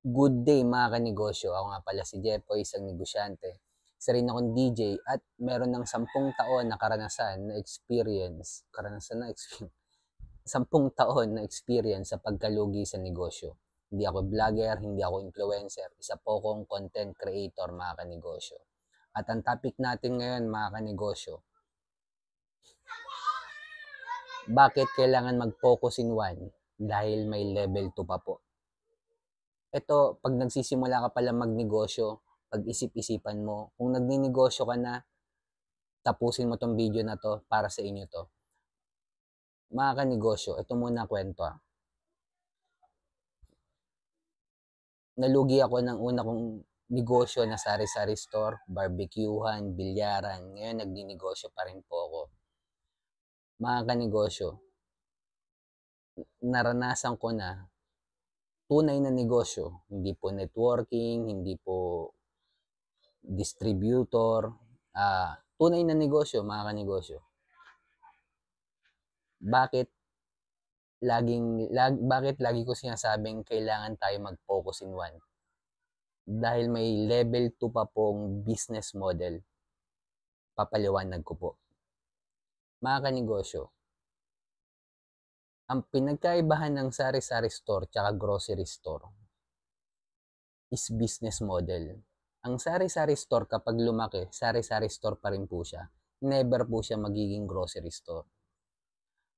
Good day mga kanegosyo. Ako nga pala si Jepoy, isang negosyante. Isa rin akong DJ at meron ng 10 taon na sampung taon na experience sa pagkalugi sa negosyo. Hindi ako vlogger, hindi ako influencer. Isa po akong content creator mga kanegosyo. At ang topic natin ngayon mga kanegosyo, bakit kailangan mag-focus in one? Dahil may level 2 pa po. Ito, pag nagsisimula ka pala magnegosyo, pag-isip-isipan mo, kung nagninegosyo ka na, tapusin mo tong video na to, para sa inyo to. Mga kanegosyo, ito muna kwento Nalugi ako ng una kong negosyo na sari-sari store, barbecuehan, bilyaran. Ngayon nagninegosyo pa rin po ako. Mga kanegosyo, naranasan ko na tunay na negosyo, hindi po networking, hindi po distributor, tunay na negosyo mga kanegosyo. Bakit lagi ko sinasabing kailangan tayo mag-focus in one? Dahil may level 2 pa pong business model. Papaliwanag ko po. Mga kanegosyo, ang pinagkaibahan ng sari-sari store tsaka grocery store is business model. Ang sari-sari store kapag lumaki, sari-sari store pa rin po siya. Never po siya magiging grocery store.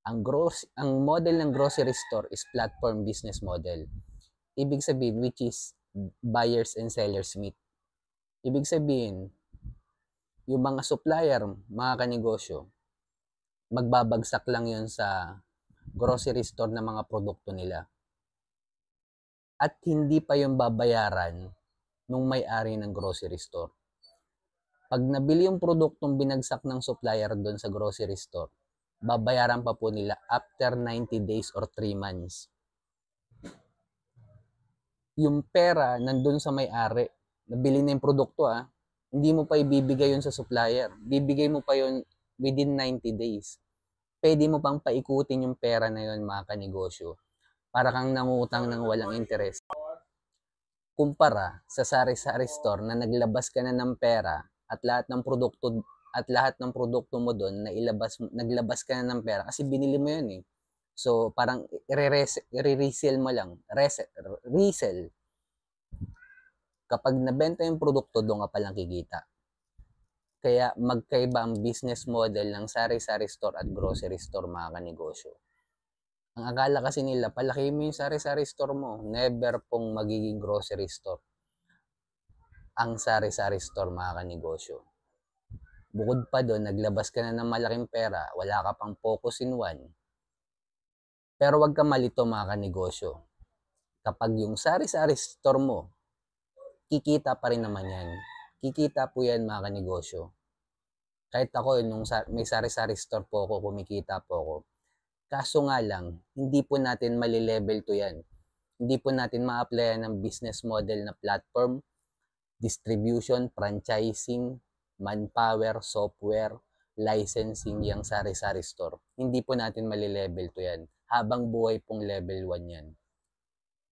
Ang model ng grocery store is platform business model. Ibig sabihin, which is buyers and sellers meet. Ibig sabihin, yung mga supplier, mga kanegosyo, magbabagsak lang yun sa grocery store na mga produkto nila. At hindi pa yung babayaran nung may-ari ng grocery store. Pag nabili yung produktong binagsak ng supplier doon sa grocery store, babayaran pa po nila after 90 days or 3 months. Yung pera nandun sa may-ari, nabili na yung produkto hindi mo pa ibibigay yun sa supplier. Bibigay mo pa yun within 90 days. Pwede mo pang paikutin yung pera na yun mga kanegosyo. Para kang nangutang ng walang interes. Kumpara sa sari-sari store na naglabas ka na ng pera at lahat ng produkto mo doon na naglabas ka na ng pera kasi binili mo yun eh. So parang i-resell mo lang, resell. Kapag nabenta yung produkto, doon ka palang kikita. Kaya magkaiba ang business model ng sari-sari store at grocery store mga kanegosyo. Ang akala kasi nila, palaki mo yung sari-sari store mo, never pong magiging grocery store ang sari-sari store mga kanegosyo. Bukod pa doon, naglabas ka na ng malaking pera, wala ka pang focus in one. Pero wag ka malito mga kanegosyo. Kapag yung sari-sari store mo, kikita pa rin naman yan. Kikita po yan mga kanegosyo. Kahit ako, nung may sari-sari store po ako, kumikita po ako. Kaso nga lang, hindi po natin mali-level to yan. Hindi po natin ma-applyan ng business model na platform, distribution, franchising, manpower, software, licensing yung sari-sari store. Hindi po natin mali-level to yan. Habang buhay pong level 1 yan.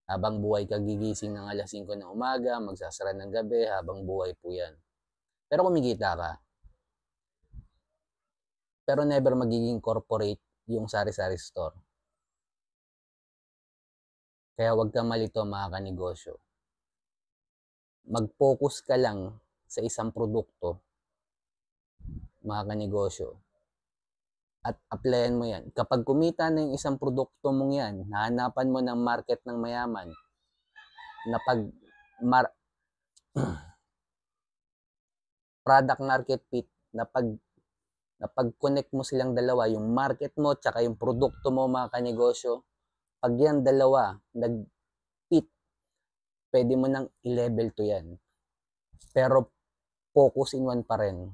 Habang buhay ka, gigising ng alas 5 ng umaga, magsasara ng gabi, habang buhay po yan. Pero kumikita ka. Pero never magiging corporate yung sari-sari store. Kaya wag kang malito mga kanegosyo. Mag-focus ka lang sa isang produkto, mga kanegosyo. At applyan mo yan. Kapag kumita na yung isang produkto mong yan, nahanapan mo ng market ng mayaman, na product market fit, na pag-connect mo silang dalawa, yung market mo tsaka yung produkto mo mga kanegosyo, pag yan dalawa nag-fit, pwede mo nang i-level to yan. Pero focus in one pa rin.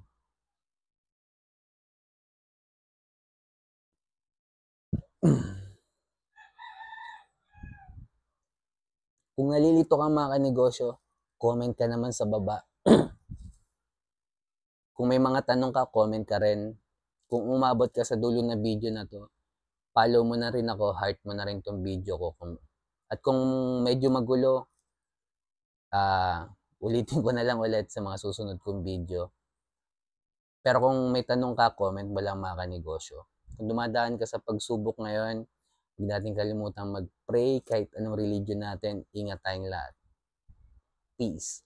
Kung nalilito ka mga kanegosyo, comment ka naman sa baba. Kung may mga tanong ka, comment ka rin. Kung umabot ka sa dulo na video na to, follow mo na rin ako, heart mo na rin tong video ko. At kung medyo magulo, Ulitin ko na lang ulit sa mga susunod kong video. Pero kung may tanong ka, comment mo lang mga kanegosyo. Kung dumadaan ka sa pagsubok ngayon, huwag natin kalimutang mag-pray kahit anong religion natin. Ingat tayong lahat. Peace.